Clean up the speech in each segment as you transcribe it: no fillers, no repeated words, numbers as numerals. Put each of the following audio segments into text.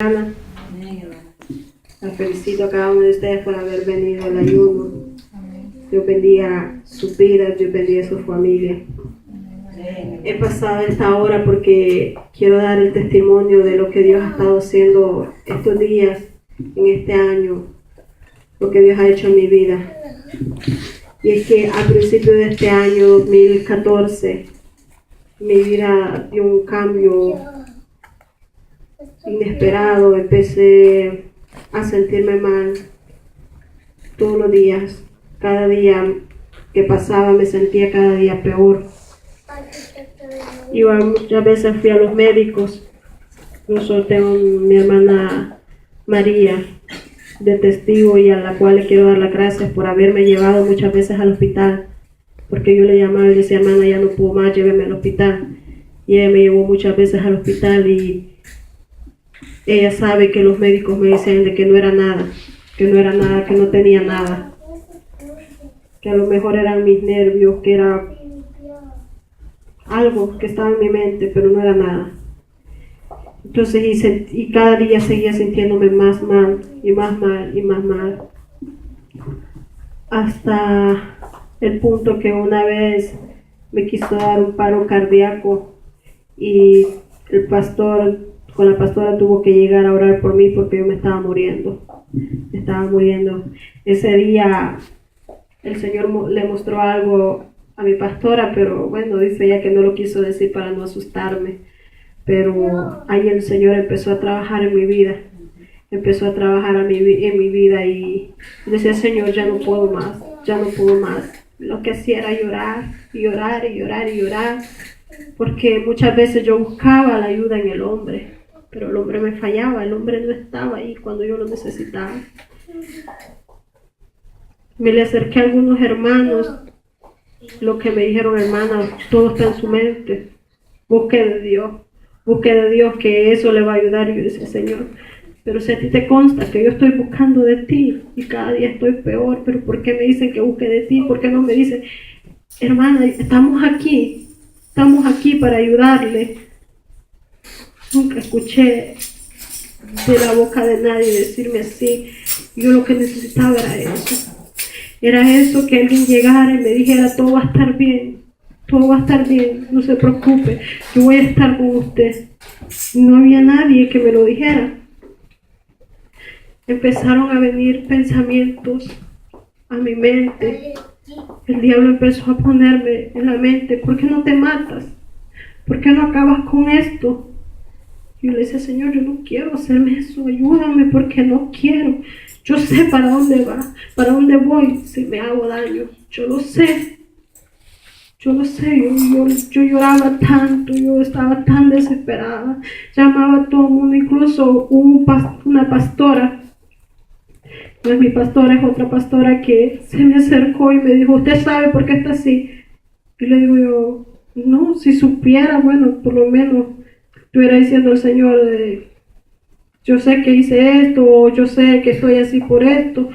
Ana. La felicito a cada uno de ustedes por haber venido al ayuno. Dios bendiga sus vidas, Dios bendiga su familia. He pasado esta hora porque quiero dar el testimonio de lo que Dios ha estado haciendo estos días, en este año, lo que Dios ha hecho en mi vida. Y es que al principio de este año 2014, mi vida dio un cambio inesperado. Empecé a sentirme mal todos los días. Cada día que pasaba me sentía cada día peor. Muchas veces fui a los médicos. Yo tengo mi hermana María de testigo, y a la cual le quiero dar las gracias por haberme llevado muchas veces al hospital, porque yo le llamaba y decía: hermana, ya no puedo más, lléveme al hospital. Y ella me llevó muchas veces al hospital, y ella sabe que los médicos me decían de que no era nada, que no tenía nada, que a lo mejor eran mis nervios, que era algo que estaba en mi mente, pero no era nada. Entonces, y cada día seguía sintiéndome más mal, y más mal, y más mal, hasta el punto que una vez me quiso dar un paro cardíaco, y con la pastora tuvo que llegar a orar por mí porque yo me estaba muriendo. Ese día el Señor le mostró algo a mi pastora, pero bueno, dice ella que no lo quiso decir para no asustarme. Pero ahí el Señor empezó a trabajar en mi vida. En mi vida, y decía: Señor, ya no puedo más. Lo que hacía era llorar, y llorar, y llorar, y llorar. Porque muchas veces yo buscaba la ayuda en el hombre, pero el hombre me fallaba, el hombre no estaba ahí cuando yo lo necesitaba. Me le acerqué a algunos hermanos, lo que me dijeron: hermana, todo está en su mente, busque de Dios, que eso le va a ayudar. Y yo decía: Señor, pero si a ti te consta que yo estoy buscando de ti, y cada día estoy peor, pero ¿por qué me dicen que busque de ti? ¿Por qué no me dicen: hermana, estamos aquí para ayudarle? Nunca escuché de la boca de nadie decirme así. Yo lo que necesitaba era eso, que alguien llegara y me dijera: todo va a estar bien, no se preocupe, yo voy a estar con usted. No había nadie que me lo dijera. Empezaron a venir pensamientos a mi mente. El diablo empezó a ponerme en la mente: ¿por qué no te matas? ¿Por qué no acabas con esto? Yo le decía: Señor, yo no quiero hacerme eso, ayúdame, porque no quiero. Yo sé para dónde voy si me hago daño. Yo lo sé. Yo lloraba tanto, yo estaba tan desesperada. Llamaba a todo el mundo, incluso una pastora. No es mi pastora, es otra pastora, que se me acercó y me dijo: ¿usted sabe por qué está así? Y le digo yo: no, si supiera, bueno, por lo menos estuviera diciendo al Señor: yo sé que hice esto, o yo sé que estoy así por esto.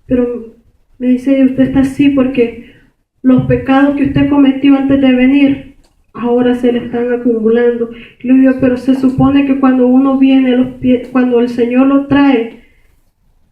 Pero me dice: usted está así porque los pecados que usted cometió antes de venir, ahora se le están acumulando. Y le digo: pero se supone que cuando uno viene cuando el Señor lo trae,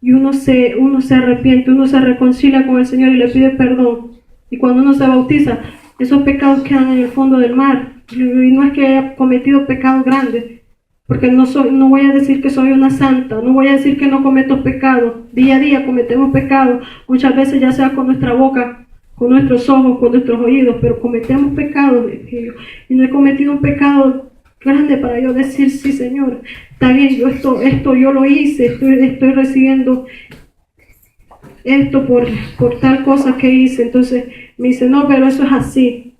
y uno se arrepiente, uno se reconcilia con el Señor y le pide perdón, y cuando uno se bautiza, esos pecados quedan en el fondo del mar. Y no es que haya cometido pecados grandes, porque no voy a decir que soy una santa, no voy a decir que no cometo pecados. Día a día cometemos pecados, muchas veces ya sea con nuestra boca, con nuestros ojos, con nuestros oídos, pero cometemos pecados. Y no he cometido un pecado grande para yo decir: sí, Señor, está bien, yo esto yo lo hice, estoy recibiendo esto por tal cosa que hice. Entonces me dice: no, pero eso es así,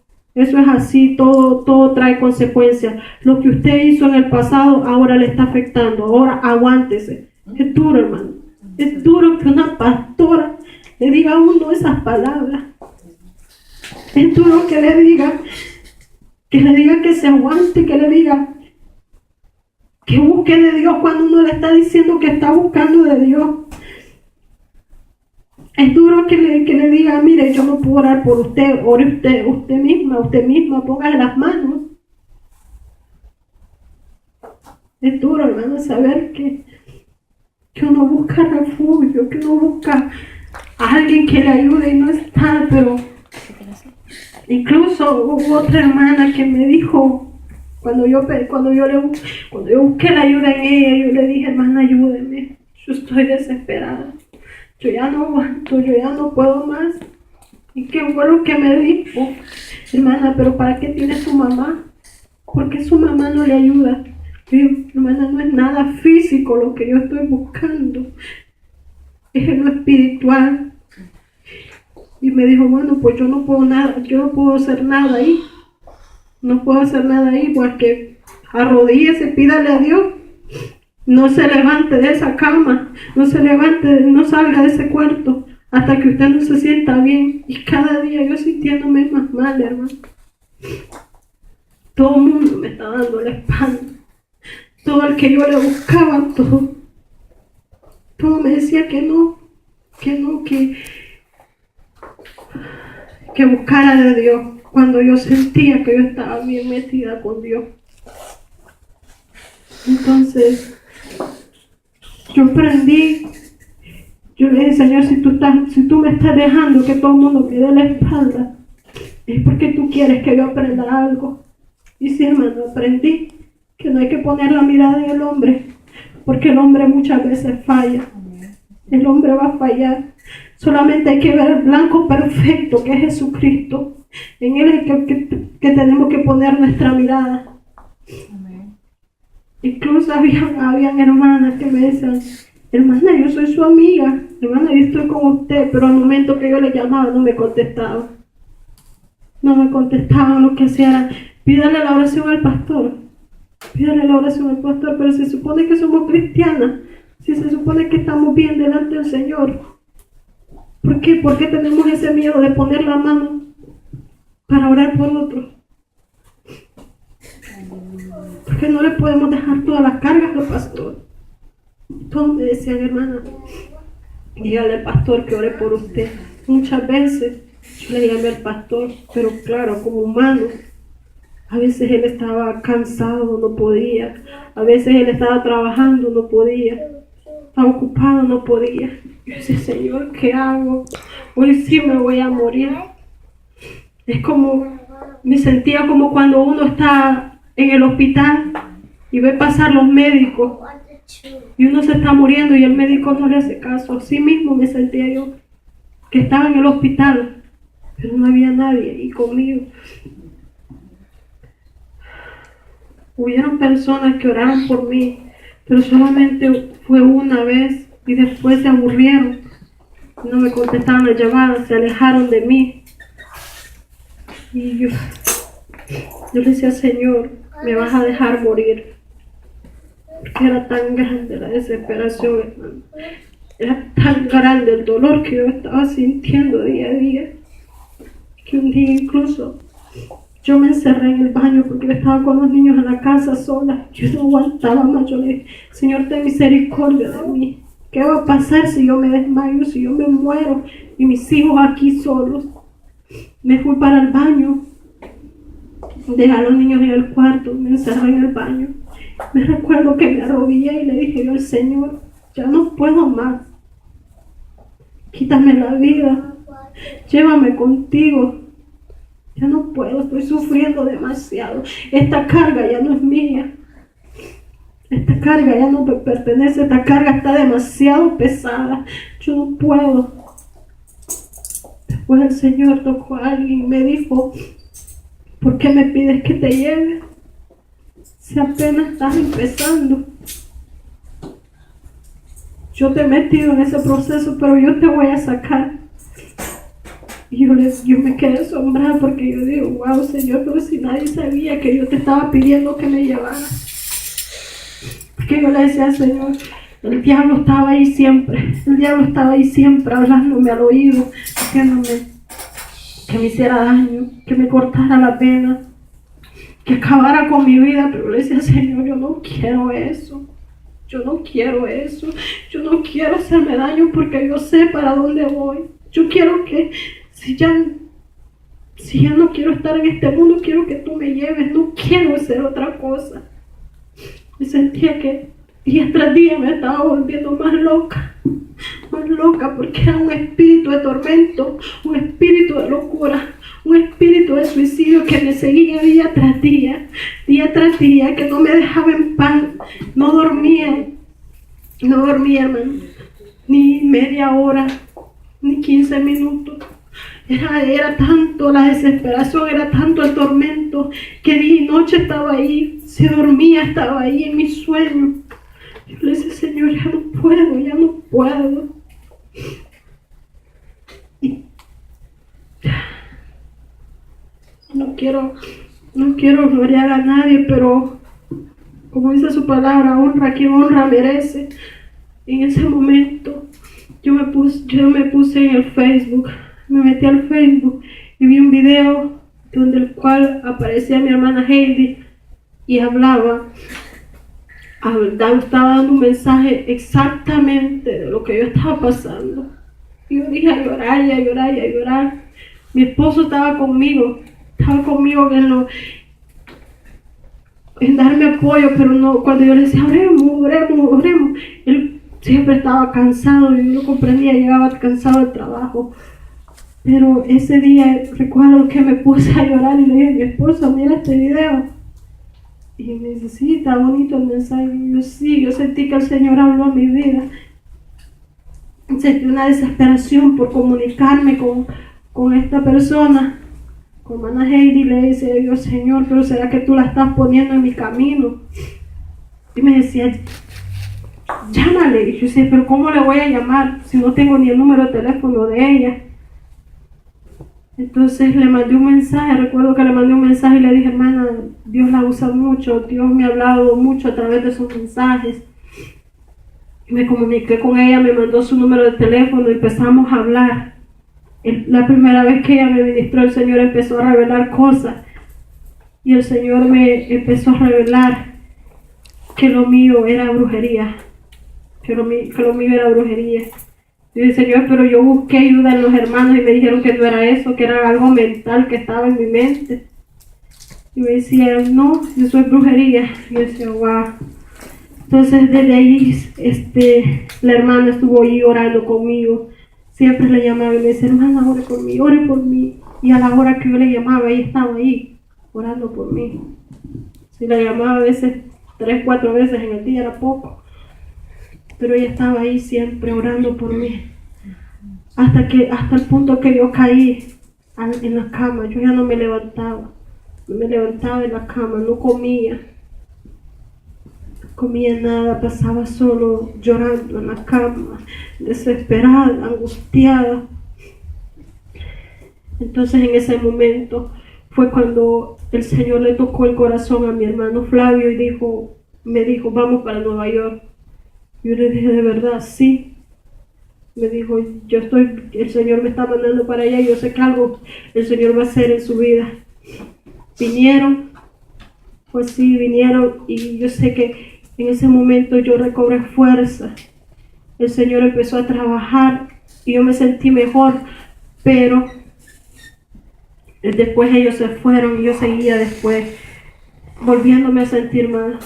todo trae consecuencias. Lo que usted hizo en el pasado ahora le está afectando, ahora aguántese. Es duro, hermano, es duro que una pastora le diga a uno esas palabras. Es duro que le diga que se aguante, que le diga que busque de Dios cuando uno le está diciendo que está buscando de Dios. Es duro que le diga: mire, yo no puedo orar por usted, ore usted misma, póngale las manos. Es duro, hermana, saber que uno busca refugio, que uno busca a alguien que le ayude y no está, pero incluso hubo otra hermana que me dijo, cuando yo busqué la ayuda en ella, yo le dije, hermana, ayúdeme, yo estoy desesperada, yo ya no aguanto, yo ya no puedo más. ¿Y qué fue lo que me dijo? Hermana, pero ¿para qué tiene su mamá? Porque su mamá no le ayuda. Yo, hermana, no es nada físico lo que yo estoy buscando, es en lo espiritual. Y me dijo, bueno, pues yo no puedo hacer nada ahí. No puedo hacer nada ahí, porque arrodíllese, pídale a Dios. No se levante de esa cama, no salga de ese cuarto hasta que usted no se sienta bien. Y cada día yo sintiéndome más mal, hermano. Todo el mundo me está dando la espalda. Todo el que yo le buscaba, todo me decía que buscara de Dios, cuando yo sentía que yo estaba bien metida con Dios. Entonces, yo aprendí, yo le dije, Señor, si tú me estás dejando que todo el mundo me dé la espalda, es porque tú quieres que yo aprenda algo. Y sí, hermano, aprendí que no hay que poner la mirada en el hombre, porque el hombre muchas veces falla. El hombre va a fallar. Solamente hay que ver el blanco perfecto que es Jesucristo. En Él es que tenemos que poner nuestra mirada. Amén. Incluso habían hermanas que me decían, hermana, yo soy su amiga, hermana, yo estoy con usted, pero al momento que yo le llamaba no me contestaba. No me contestaban, lo que hacían era, pídale la oración al pastor. Pídale la oración al pastor, pero se supone que somos cristianas. Si se supone que estamos bien delante del Señor, ¿por qué? ¿Por qué tenemos ese miedo de poner la mano para orar por otros? ¿Por qué no le podemos dejar todas las cargas al pastor? Todos me decían, hermana, dígale al pastor que ore por usted. Muchas veces yo le llamé al pastor, pero claro, como humano, a veces él estaba cansado, no podía. A veces él estaba trabajando, no podía. Estaba ocupado, no podía. Yo decía, Señor, ¿qué hago? Hoy sí me voy a morir. Es como, me sentía como cuando uno está en el hospital y ve pasar los médicos y uno se está muriendo y el médico no le hace caso. Así mismo me sentía yo, que estaba en el hospital, pero no había nadie ahí conmigo. Hubieron personas que oraron por mí, pero solamente fue una vez y después se aburrieron. No me contestaban las llamadas, se alejaron de mí. Y yo le decía, Señor, me vas a dejar morir. Porque era tan grande la desesperación, hermano. Era tan grande el dolor que yo estaba sintiendo día a día, que un día incluso yo me encerré en el baño porque yo estaba con los niños en la casa sola. Yo no aguantaba más. Yo le dije, Señor, ten misericordia de mí. ¿Qué va a pasar si yo me desmayo, si yo me muero y mis hijos aquí solos? Me fui para el baño, dejé a los niños en el cuarto, me encerré en el baño. Me recuerdo que me arrodillé y le dije yo al Señor, ya no puedo más. Quítame la vida, llévame contigo. Ya no puedo, estoy sufriendo demasiado. Esta carga ya no es mía. Esta carga ya no me pertenece. Esta carga está demasiado pesada. Yo no puedo. Después el Señor tocó a alguien y me dijo, ¿por qué me pides que te lleve? Si apenas estás empezando. Yo te he metido en ese proceso, pero yo te voy a sacar. Y yo me quedé asombrada porque yo digo, wow, Señor, pero si nadie sabía que yo te estaba pidiendo que me llevara. Porque yo le decía al Señor, el diablo estaba ahí siempre. El diablo estaba ahí siempre hablándome al oído, diciéndome que me hiciera daño, que me cortara la pena, que acabara con mi vida. Pero le decía, Señor, yo no quiero eso. Yo no quiero eso. Yo no quiero hacerme daño porque yo sé para dónde voy. Yo quiero que si ya no quiero estar en este mundo, quiero que tú me lleves, no quiero hacer otra cosa. Me sentía que día tras día me estaba volviendo más loca, porque era un espíritu de tormento, un espíritu de locura, un espíritu de suicidio que me seguía día tras día, que no me dejaba en paz. No dormía, hermano, ni media hora, ni 15 minutos. Era tanto la desesperación, era tanto el tormento, que día y noche estaba ahí, se dormía, estaba ahí en mi sueño. Yo le decía, Señor, ya no puedo. Y no quiero gloriar a nadie, pero como dice su palabra, honra a quien honra merece. En ese momento yo me puse en el Facebook, me metí al Facebook y vi un video donde el cual aparecía mi hermana Heidi y estaba dando un mensaje exactamente de lo que yo estaba pasando. Y yo dije a llorar. Mi esposo estaba conmigo en darme apoyo, pero no, cuando yo le decía oremos, él siempre estaba cansado, y yo lo comprendía, llegaba cansado del trabajo. Pero ese día recuerdo que me puse a llorar y le dije a mi esposo, mira este video. Y me dice, sí, está bonito el mensaje. Y yo sí, yo sentí que el Señor habló a mi vida. Sentí una desesperación por comunicarme con esta persona, con hermana Heidi. Le decía yo, Señor, pero ¿será que tú la estás poniendo en mi camino? Y me decía, llámale. Y yo decía, pero ¿cómo le voy a llamar si no tengo ni el número de teléfono de ella? Entonces le mandé un mensaje, recuerdo que le mandé un mensaje y le dije, hermana, Dios la usa mucho, Dios me ha hablado mucho a través de sus mensajes. Me comuniqué con ella, me mandó su número de teléfono y empezamos a hablar. La primera vez que ella me ministró, el Señor empezó a revelar cosas. Y el Señor me empezó a revelar que lo mío era brujería. Que lo mío era brujería. Y dije, Señor, pero yo busqué ayuda en los hermanos y me dijeron que no era eso, que era algo mental que estaba en mi mente. Y me decían, no, eso es brujería. Y yo decía, wow. Entonces desde ahí la hermana estuvo ahí orando conmigo. Siempre le llamaba y me decía, hermana, ore por mí. Y a la hora que yo le llamaba, ella estaba ahí orando por mí. Si la llamaba a veces 3, 4 veces en el día era poco. Pero ella estaba ahí siempre orando por mí. Hasta el punto que yo caí en la cama. Yo ya no me levantaba. No me levantaba de la cama, no comía. No comía nada, pasaba solo llorando en la cama, desesperada, angustiada. Entonces en ese momento fue cuando el Señor le tocó el corazón a mi hermano Flavio y me dijo, vamos para Nueva York. Yo le dije, ¿de verdad? Sí. Me dijo, el Señor me está mandando para allá y yo sé que algo el Señor va a hacer en su vida. Vinieron y yo sé que en ese momento yo recobré fuerza. El Señor empezó a trabajar y yo me sentí mejor, pero después ellos se fueron y yo seguía después volviéndome a sentir mal.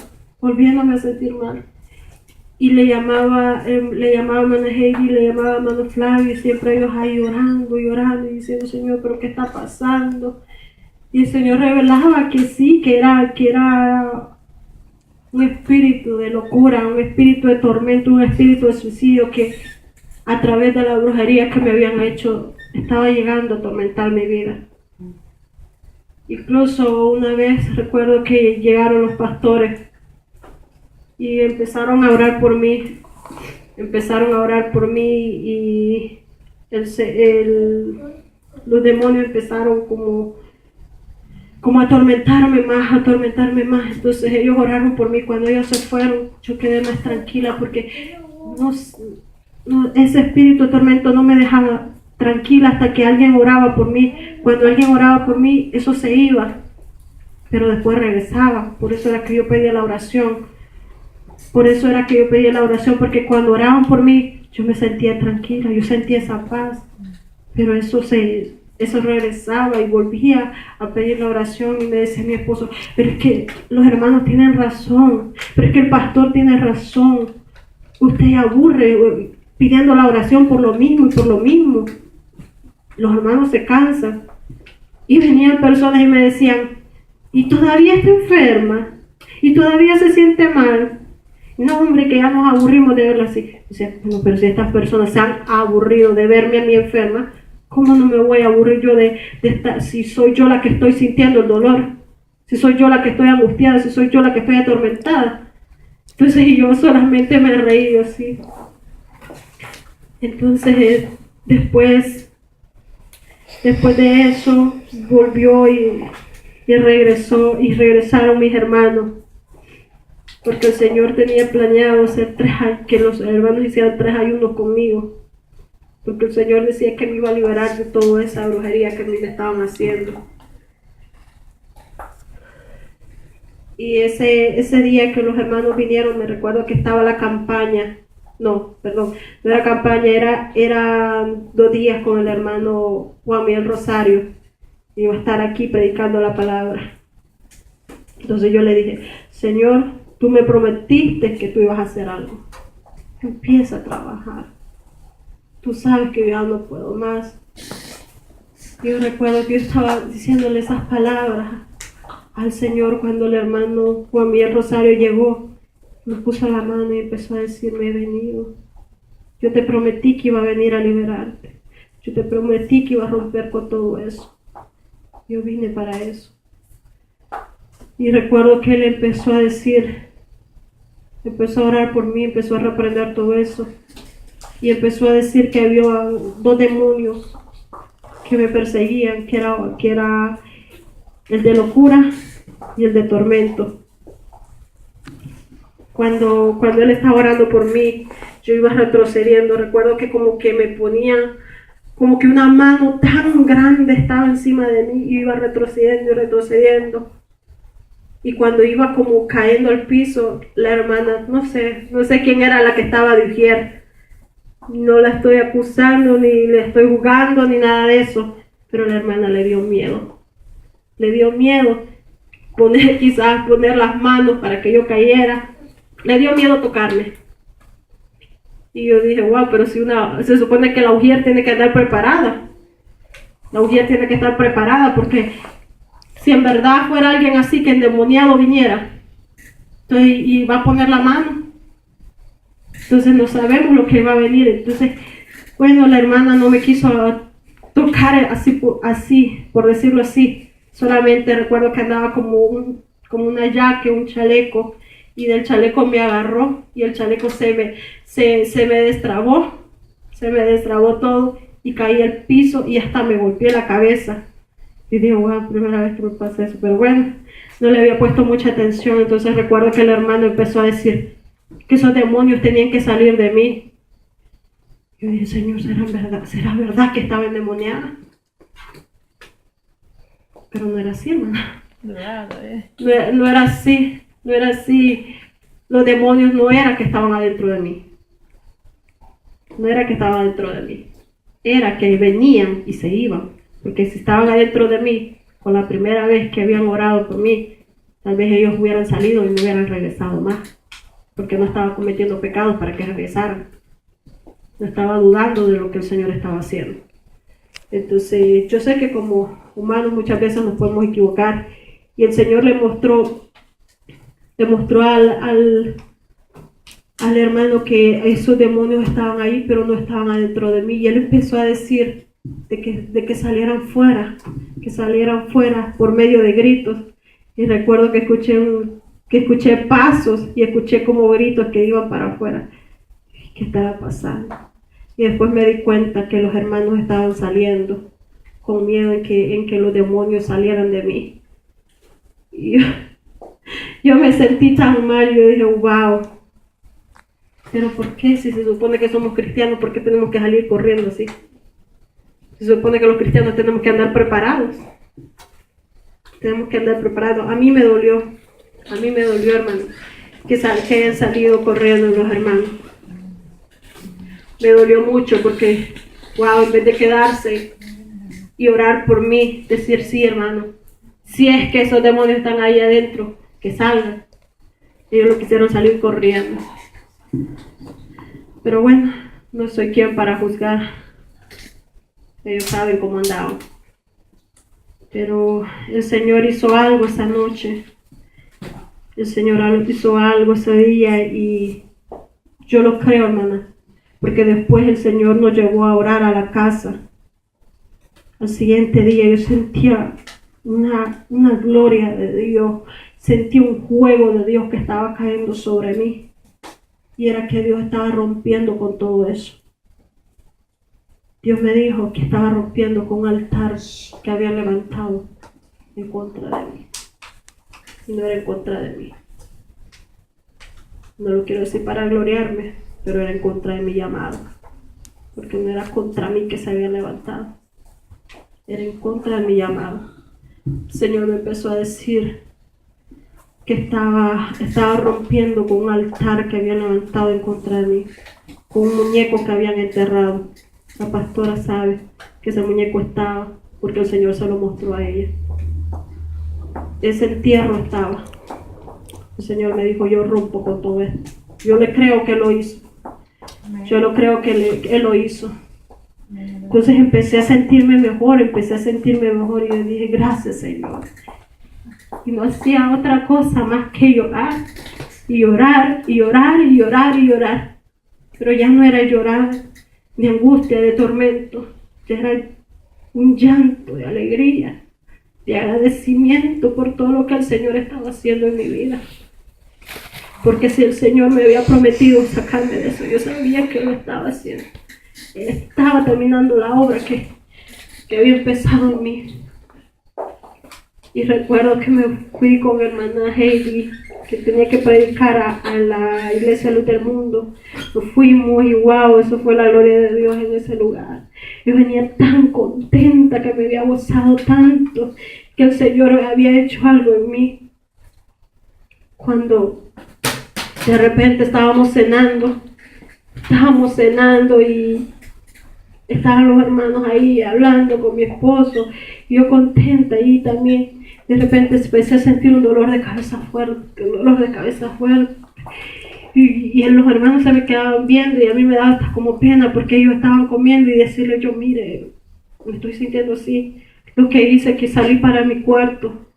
Y le llamaba a hermana Heidi, le llamaba a hermano Flavio, y siempre ellos ahí llorando y diciendo, Señor, ¿pero qué está pasando? Y el Señor revelaba que sí, que era un espíritu de locura, un espíritu de tormento, un espíritu de suicidio que a través de la brujería que me habían hecho estaba llegando a atormentar mi vida. Incluso una vez recuerdo que llegaron los pastores y empezaron a orar por mí. Y los demonios empezaron como a atormentarme más. Entonces ellos oraron por mí. Cuando ellos se fueron, yo quedé más tranquila porque ese espíritu de tormento no me dejaba tranquila hasta que alguien oraba por mí. Cuando alguien oraba por mí, eso se iba, pero después regresaba. Por eso era que yo pedía la oración. Porque cuando oraban por mí, yo me sentía tranquila, yo sentía esa paz. Pero eso eso regresaba y volvía a pedir la oración y me decía mi esposo, pero es que los hermanos tienen razón, pero es que el pastor tiene razón, usted aburre pidiendo la oración por lo mismo y por lo mismo. Los hermanos se cansan. Y venían personas y me decían, y todavía está enferma, y todavía se siente mal. No, hombre, que ya nos aburrimos de verla así. Dice, bueno, pero si estas personas se han aburrido de verme a mí enferma, ¿cómo no me voy a aburrir yo de estar, si soy yo la que estoy sintiendo el dolor? Si soy yo la que estoy angustiada, si soy yo la que estoy atormentada. Entonces yo solamente me reí así. Entonces después de eso volvió y regresaron mis hermanos, porque el Señor tenía planeado hacer que los hermanos hicieran 3 ayunos conmigo, porque el Señor decía que me iba a liberar de toda esa brujería que me estaban haciendo. Y ese día que los hermanos vinieron, me recuerdo que estaba la campaña. No era campaña, eran 2 días con el hermano Juan Miguel Rosario. Iba a estar aquí predicando la palabra. Entonces yo le dije, Señor, tú me prometiste que tú ibas a hacer algo. Empieza a trabajar. Tú sabes que yo ya no puedo más. Yo recuerdo que yo estaba diciéndole esas palabras al Señor cuando el hermano Juan Miguel Rosario llegó. Me puso la mano y empezó a decirme, he venido. Yo te prometí que iba a venir a liberarte. Yo te prometí que iba a romper con todo eso. Yo vine para eso. Y recuerdo que él empezó a decir, empezó a orar por mí, empezó a reprender todo eso. Y empezó a decir que había 2 demonios que me perseguían, que era el de locura y el de tormento. Cuando él estaba orando por mí, yo iba retrocediendo. Recuerdo que como que me ponía, como que una mano tan grande estaba encima de mí y iba retrocediendo y retrocediendo. Y cuando iba como cayendo al piso, la hermana, no sé quién era la que estaba de ujier. No la estoy acusando, ni le estoy juzgando, ni nada de eso. Pero la hermana le dio miedo. Le dio miedo quizás poner las manos para que yo cayera. Le dio miedo tocarme. Y yo dije, wow, pero si se supone que la ujier tiene que estar preparada. La ujier tiene que estar preparada porque si en verdad fuera alguien así que endemoniado viniera, entonces, y va a poner la mano, entonces no sabemos lo que va a venir. Entonces, bueno, la hermana no me quiso tocar así, por decirlo así. Solamente recuerdo que andaba como una jaque, un chaleco, y del chaleco me agarró y el chaleco se me destrabó todo y caí al piso y hasta me golpeé la cabeza. Y digo, wow, primera vez que me pasa eso, pero bueno, no le había puesto mucha atención. Entonces recuerdo que el hermano empezó a decir que esos demonios tenían que salir de mí. Yo dije, Señor, ¿será verdad que estaba endemoniada? Pero no era así, hermana. No era así. No era así. Los demonios no era que estaban adentro de mí. No era que estaban adentro de mí. Era que venían y se iban. Porque si estaban adentro de mí, con la primera vez que habían orado por mí, tal vez ellos hubieran salido y no hubieran regresado más. Porque no estaba cometiendo pecados para que regresaran. No estaba dudando de lo que el Señor estaba haciendo. Entonces, yo sé que como humanos muchas veces nos podemos equivocar. Y el Señor le mostró al hermano que esos demonios estaban ahí, pero no estaban adentro de mí. Y él empezó a decir de que salieran fuera por medio de gritos. Y recuerdo que escuché pasos y escuché como gritos que iban para afuera. ¿Qué estaba pasando? Y después me di cuenta que los hermanos estaban saliendo con miedo en que los demonios salieran de mí. Y yo me sentí tan mal. Yo dije, wow, pero ¿por qué? Si se supone que somos cristianos, ¿por qué tenemos que salir corriendo así? Se supone que los cristianos tenemos que andar preparados. Tenemos que andar preparados. A mí me dolió, hermano, que hayan salido corriendo los hermanos. Me dolió mucho porque, wow, en vez de quedarse y orar por mí, decir sí, hermano. Si es que esos demonios están ahí adentro, que salgan. Ellos lo quisieron salir corriendo. Pero bueno, no soy quien para juzgar. Ellos saben cómo andaban. Pero el Señor hizo algo esa noche. El Señor hizo algo ese día y yo lo creo, hermana. Porque después el Señor nos llevó a orar a la casa. Al siguiente día yo sentía una gloria de Dios. Sentí un fuego de Dios que estaba cayendo sobre mí. Y era que Dios estaba rompiendo con todo eso. Dios me dijo que estaba rompiendo con un altar que había levantado en contra de mí. Y no era en contra de mí. No lo quiero decir para gloriarme, pero era en contra de mi llamado. Porque no era contra mí que se había levantado. Era en contra de mi llamado. El Señor me empezó a decir que estaba rompiendo con un altar que había levantado en contra de mí. Con un muñeco que habían enterrado. La pastora sabe que ese muñeco estaba porque el Señor se lo mostró a ella. Ese entierro estaba. El Señor me dijo, yo rompo con todo esto. Yo le creo que lo hizo. Yo lo creo que Él lo hizo. Entonces empecé a sentirme mejor y yo dije, gracias, Señor. Y no hacía otra cosa más que llorar y llorar y llorar y llorar y llorar. Pero ya no era llorar de angustia, de tormento, ya era un llanto de alegría, de agradecimiento por todo lo que el Señor estaba haciendo en mi vida. Porque si el Señor me había prometido sacarme de eso, yo sabía que lo estaba haciendo. Él estaba terminando la obra que había empezado en mí. Y recuerdo que me fui con hermana Heidi, que tenía que predicar a la iglesia Luz del Mundo. Nos fuimos y wow, eso fue la gloria de Dios en ese lugar. Yo venía tan contenta, que me había gozado tanto, que el Señor había hecho algo en mí. Cuando de repente estábamos cenando y estaban los hermanos ahí hablando con mi esposo, y yo contenta ahí también. De repente empecé a sentir un dolor de cabeza fuerte, y los hermanos se me quedaban viendo y a mí me daba hasta como pena porque ellos estaban comiendo y decirle yo, mire, me estoy sintiendo así. Lo que hice que salí para mi cuarto.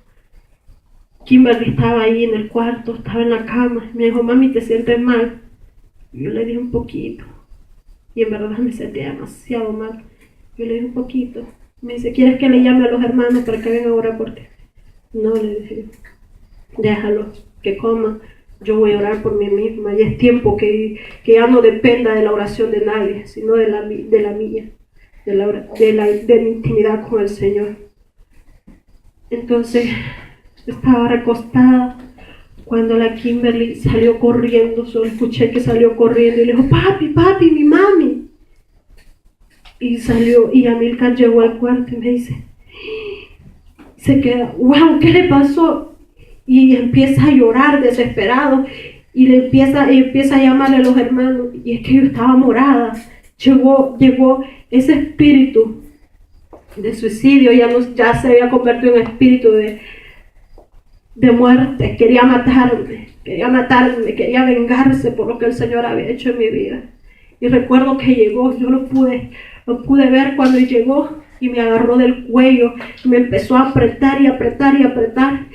Kimberly estaba ahí en el cuarto, estaba en la cama. Me dijo, mami, ¿te sientes mal? Y yo le dije un poquito. Y en verdad me sentía demasiado mal. Yo le dije un poquito. Me dice, ¿quieres que le llame a los hermanos para que vengan a orar por ti? No, le dije, déjalo, que coma. Yo voy a orar por mí misma. Y es tiempo que ya no dependa de la oración de nadie, sino de la mía, de mi intimidad con el Señor. Entonces, estaba recostada cuando la Kimberly salió corriendo. Solo escuché que salió corriendo y le dijo, papi, mi mami. Y salió, y Amilcar llegó al cuarto y me dice, se queda, wow, ¿qué le pasó? Y empieza a llorar desesperado y empieza a llamarle a los hermanos. Y es que yo estaba morada. Llegó ese espíritu de suicidio, ya se había convertido en espíritu de muerte. Quería matarme, quería vengarse por lo que el Señor había hecho en mi vida. Y recuerdo que llegó, yo lo pude ver cuando llegó y me agarró del cuello y me empezó a apretar y apretar y apretar.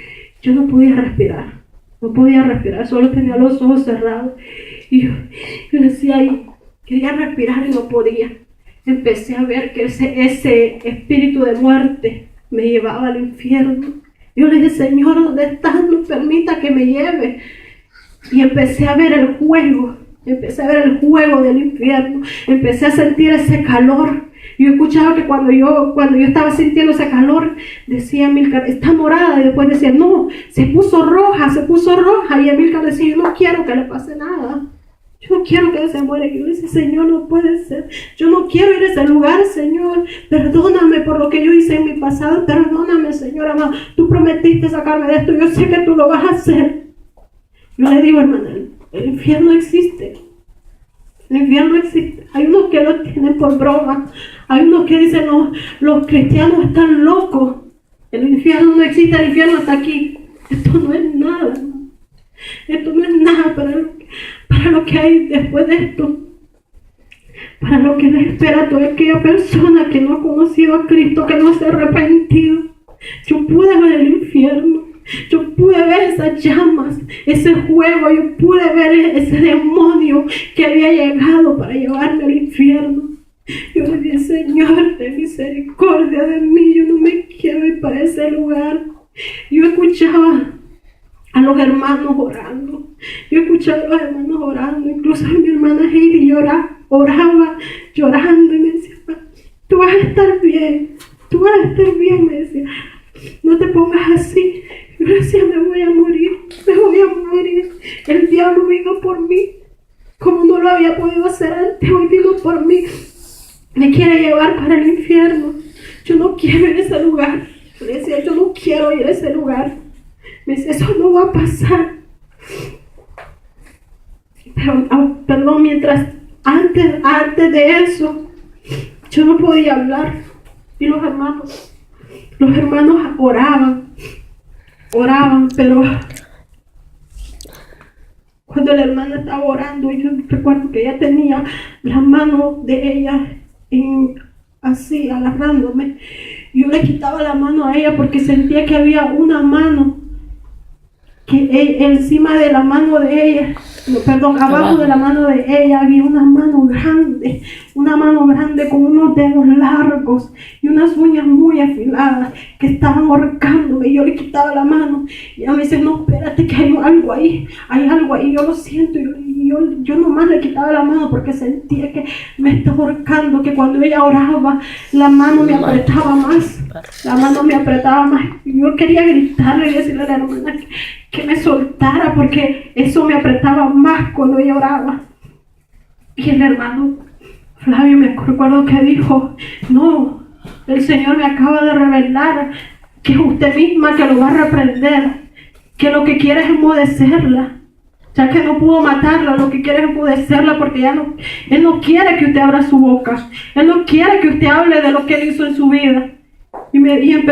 Yo no podía respirar, solo tenía los ojos cerrados. Y yo decía, quería respirar y no podía. Empecé a ver que ese espíritu de muerte me llevaba al infierno. Yo le dije, Señor, ¿dónde estás? No permita que me lleve. Y empecé a ver el juego del infierno. Empecé a sentir ese calor. Yo escuchaba que cuando yo estaba sintiendo ese calor, decía Amilcar, está morada, y después decía, no, se puso roja, y Amilcar decía, yo no quiero que le pase nada, yo no quiero que se muera. Y yo le decía, Señor, no puede ser, yo no quiero ir a ese lugar, Señor, perdóname por lo que yo hice en mi pasado, perdóname, Señor amado, tú prometiste sacarme de esto, yo sé que tú lo vas a hacer. Yo le digo, hermana, el infierno existe. El infierno existe. Hay unos que lo tienen por broma. Hay unos que dicen, no, los cristianos están locos. El infierno no existe, el infierno está aquí. Esto no es nada. Esto no es nada para lo que hay después de esto. Para lo que les espera a toda aquella persona que no ha conocido a Cristo, que no se ha arrepentido. Yo pude ver el infierno. Yo pude ver esas llamas, ese juego. Yo pude ver ese demonio que había llegado para llevarme al infierno. Yo le dije, Señor, ten misericordia de mí. Yo no me quiero ir para ese lugar. Yo escuchaba a los hermanos orando. Yo escuchaba a los hermanos orando. Incluso a mi hermana Heidi oraba llorando y me decía, tú vas a estar bien. Tú vas a estar bien, me decía. No te pongas así. Yo le decía, me voy a morir. Me voy a morir. El diablo vino por mí. Como no lo había podido hacer antes, hoy vino por mí. Me quiere llevar para el infierno. Yo no quiero ir a ese lugar. Yo le decía, yo no quiero ir a ese lugar. Me decía, eso no va a pasar. Pero, perdón, antes de eso, yo no podía hablar. Y los hermanos oraban, pero cuando la hermana estaba orando, yo recuerdo que ella tenía la mano de ella así, agarrándome. Yo le quitaba la mano a ella porque sentía que había una mano que encima de la mano de ella, abajo de la mano de ella había una mano grande con unos dedos largos y unas uñas muy afiladas que estaban ahorcándome. Y yo le quitaba la mano y ella me dice, no, espérate, que hay algo ahí, yo lo siento. Y yo nomás le quitaba la mano porque sentía que me estaba ahorcando, que cuando ella oraba la mano me apretaba más. Y yo quería gritarle y decirle a la hermana que me soltara porque eso me apretaba más cuando ella oraba. Y el hermano Flavio me recuerdo que dijo, no, el Señor me acaba de revelar que es usted misma que lo va a reprender, que lo que quiere es enmudecerla, ya que no pudo matarla, lo que quiere es enmudecerla porque Él no quiere que usted abra su boca, Él no quiere que usted hable de lo que Él hizo en su vida. Y empezó